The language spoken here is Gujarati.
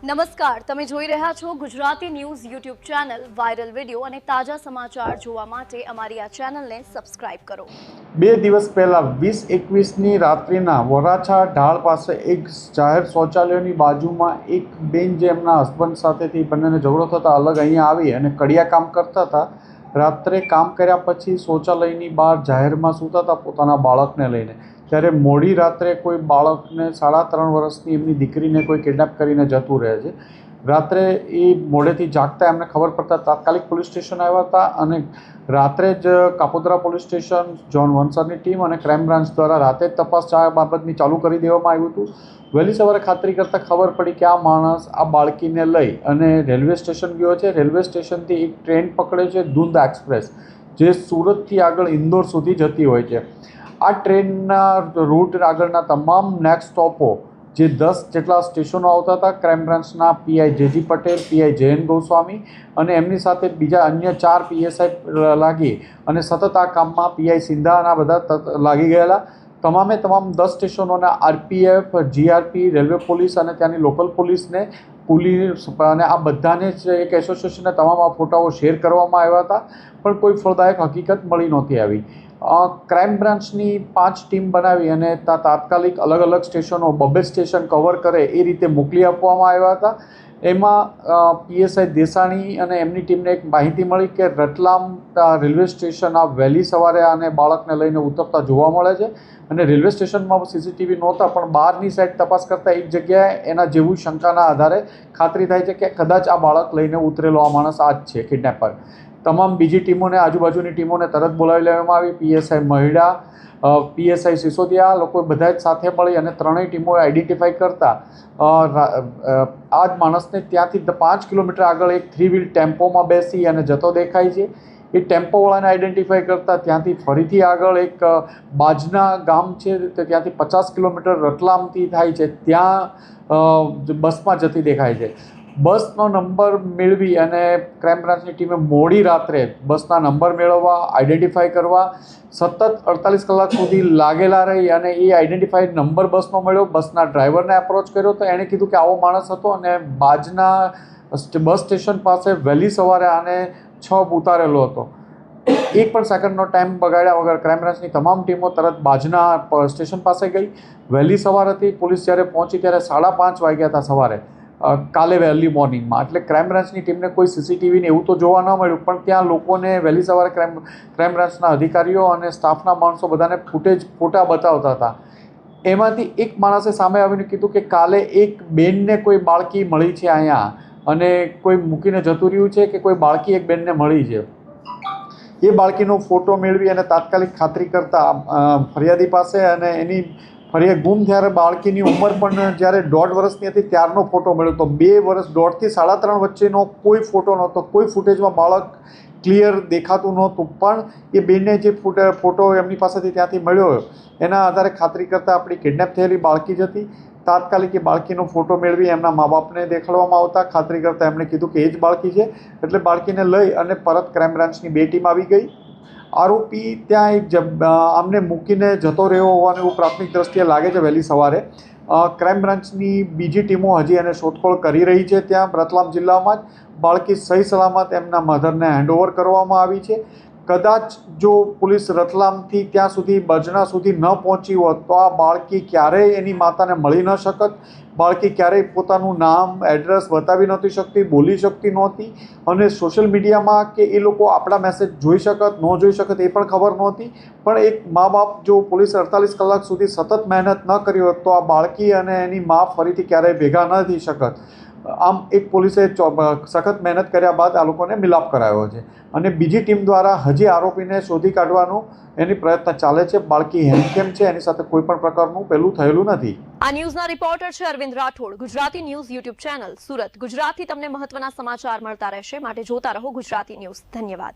નમસ્કાર, તમે જોઈ રહ્યા છો Gujarati news YouTube channel. Viral video અને તાજા સમાચાર જોવા માટે અમારી આ ચેનલને સબસ્ક્રાઇબ કરો. 2 દિવસ પહેલા 20-21ની રાત્રિના વરાછા ઢાળ પાસે એક જાહેર શૌચાલયની બાજુમાં એક બેન જે એમના હસબન્ડ સાથેથી બંનેને ઝઘડો થતા અલગ અહીંયા આવી અને કડિયા કામ કરતા હતા. રાત્રે કામ કર્યા પછી શૌચાલયની બહાર જાહેરમાં સૂતા હતા પોતાના બાળકને લઈને. ત્યારે મોડી રાત્રે કોઈ બાળકને 3.5 વર્ષની એમની દીકરીને કોઈ કિડનેપ કરીને જતું રહે છે. રાત્રે એ મોડેથી જાગતા એમને ખબર પડતા તાત્કાલિક પોલીસ સ્ટેશન આવ્યા હતા અને રાત્રે જ કાપોદ્રા પોલીસ સ્ટેશન, જોન વનસરની ટીમ અને ક્રાઇમ બ્રાન્ચ દ્વારા રાતે જ તપાસ બાબતની ચાલુ કરી દેવામાં આવ્યું હતું. વહેલી સવારે ખાતરી કરતાં ખબર પડી કે આ માણસ આ બાળકીને લઈ અને રેલવે સ્ટેશન ગયો છે. રેલવે સ્ટેશનથી એક ટ્રેન પકડે છે, ધુંધ એક્સપ્રેસ, જે સુરતથી આગળ ઇન્દોર સુધી જતી હોય છે. આ ટ્રેનના રૂટ આગળના તમામ નેક્સ્ટ સ્ટોપો જે 10 જેટલા સ્ટેશનો આવતા હતા, ક્રાઇમ બ્રાન્ચના PI JG Patel, PI Jayant Goswami અને એમની સાથે બીજા અન્ય 4 પીએસઆઈ લાગી અને સતત આ કામમાં પીઆઈ સિંધાના બધા લાગી ગયેલા. તમામે તમામ 10 સ્ટેશનોના આરપીએફ, જીઆરપી, રેલવે પોલીસ અને ત્યાંની લોકલ પોલીસને પોલીસ અને આ બધાને જ એક એસોસિએશનને તમામ આ ફોટાઓ શેર કરવામાં આવ્યા હતા, પણ કોઈ ફળદાયક હકીકત મળી નહોતી આવી. ક્રાઇમ બ્રાન્ચની 5 ટીમ બનાવી અને તાત્કાલિક અલગ અલગ સ્ટેશનો 2 સ્ટેશન કવર કરે એ રીતે મોકલી આપવામાં આવ્યા હતા. એમાં પીએસઆઈ દેસાણી અને એમની ટીમને એક માહિતી મળી કે રતલામ રેલવે સ્ટેશન આ વહેલી સવારે આને બાળકને લઈને ઉતરતા જોવા મળે છે અને રેલવે સ્ટેશનમાં સીસીટીવી નહોતા, પણ બહારની સાઈડ તપાસ કરતાં એક જગ્યાએ એના જેવું શંકાના આધારે ખાતરી થાય છે કે કદાચ આ બાળક લઈને ઉતરેલો આ માણસ આ જ છે કિડનેપર. તમામ બીજી ટીમોને, આજુબાજુની ટીમોને તરત બોલાવી લેવામાં આવી. પીએસઆઈ મહિડા, પીએસઆઈ સિસોદિયા, લોકો બધા જ સાથે મળી અને ત્રણેય ટીમોએ આઈડેન્ટિફાઈ કરતા આ જ માણસને ત્યાંથી 5 કિલોમીટર આગળ એક 3 વ્હીલ ટેમ્પોમાં બેસી અને જતો દેખાય છે. એ ટેમ્પોવાળાને આઈડેન્ટિફાઈ કરતાં ત્યાંથી ફરીથી આગળ એક બાજના ગામ છે, ત્યાંથી 50 કિલોમીટર રતલામથી થાય છે, ત્યાં બસમાં જતી દેખાય છે. બસનો નંબર મેળવી અને ક્રાઇમ બ્રાન્ચની ટીમે મોડી રાત્રે બસના નંબર મેળવવા, આઈડેન્ટિફાઈ કરવા સતત 48 કલાક સુધી લાગેલા રહી અને એ આઈડેન્ટિફાઈડ નંબર બસનો મળ્યો. બસના ડ્રાઈવરને એપ્રોચ કર્યો તો એણે કીધું કે આવો માણસ હતો અને બાજના બસ સ્ટેશન પાસે વહેલી સવારે આને 6 ઉતારેલો હતો. એક પણ સેકન્ડનો ટાઈમ બગાડ્યા વગર ક્રાઇમ બ્રાન્ચની તમામ ટીમો તરત બાજના સ્ટેશન પાસે ગઈ. વહેલી સવાર હતી. પોલીસ જ્યારે પહોંચી ત્યારે 5:30 વાગ્યા હતા સવારે, કાલે વહેલી મોર્નિંગમાં. એટલે ક્રાઇમ બ્રાન્ચની ટીમને કોઈ સીસીટીવીને એવું તો જોવા ન મળ્યું, પણ ત્યાં લોકોને વહેલી સવારે ક્રાઇમ બ્રાન્ચના અધિકારીઓ અને સ્ટાફના માણસો બધાને ફોટા બતાવતા હતા. એમાંથી એક માણસે સામે આવીને કીધું કે કાલે એક બેનને કોઈ બાળકી મળી છે અહીંયા અને કોઈ મૂકીને જતું રહ્યું છે કે કોઈ બાળકી એક બેનને મળી છે. એ બાળકીનો ફોટો મેળવી અને તાત્કાલિક ખાતરી કરતાં ફરિયાદી પાસે અને એની ફરિયાદ ગુમ ત્યારે બાળકીની ઉંમર પણ જ્યારે 1.5 વર્ષની હતી ત્યારનો ફોટો મળ્યો તો 2 વર્ષ 1.5 થી 3.5 વચ્ચેનો કોઈ ફોટો નહોતો. કોઈ ફૂટેજમાં બાળક ક્લિયર દેખાતું નહોતું, પણ એ બેનને જે ફોટો એમની પાસેથી ત્યાંથી મળ્યો એના આધારે ખાતરી કરતાં આપણી કિડનેપ થયેલી બાળકી જ હતી. તાત્કાલિક એ બાળકીનો ફોટો મેળવી એમના મા બાપને દેખાડવામાં આવતા ખાતરી કરતાં એમણે કીધું કે એ જ બાળકી છે. એટલે બાળકીને લઈ અને પરત ક્રાઇમ બ્રાન્ચની 2 ટીમ આવી ગઈ. આરોપી ત્યાં એક આમને મૂકીને જતો રહ્યો હોવાનું એવું પ્રાથમિક દ્રષ્ટિએ લાગે છે. વહેલી સવારે ક્રાઇમ બ્રાન્ચની બીજી ટીમો હજી એને શોધખોળ કરી રહી છે. ત્યાં રતલામ જિલ્લામાં જ બાળકી સહી સલામત એમના મધરને હેન્ડઓવર કરવામાં આવી છે. કદાચ જો પોલીસ રતલામથી ત્યાં સુધી બજના સુધી ન પહોંચી હોત તો આ બાળકી ક્યારેય એની માતાને મળી ન શકત. બાળકી ક્યારેય પોતાનું નામ, એડ્રેસ બતાવી નહોતી શકતી, બોલી શકતી નહોતી અને સોશિયલ મીડિયામાં કે એ લોકો આપણા મેસેજ જોઈ શકત, ન જોઈ શકત એ પણ ખબર નહોતી. પણ એક મા બાપ જો પોલીસે 48 કલાક સુધી સતત મહેનત ન કરી હોત તો આ બાળકી અને એની મા ફરીથી ક્યારેય ભેગા ન થઈ શકત. આમ એક પોલીસે સખત મહેનત કર્યા બાદ આ લોકોને મિલાપ કરાયો છે અને બીજી ટીમ દ્વારા હજી આરોપીને શોધી કાઢવાનું એની પ્રયત્ન ચાલે છે. બાળકી હેન્ડકેમ છે, એની સાથે કોઈ પણ પ્રકારનું પેલું થયેલું નથી. આ ન્યૂઝના રિપોર્ટર છે Arvind Rathod. Gujarati news YouTube channel, Surat. ગુજરાતથી તમને મહત્વના સમાચાર મળતા રહેશે, માટે જોતા રહો ગુજરાતી ન્યૂઝ. ધન્યવાદ.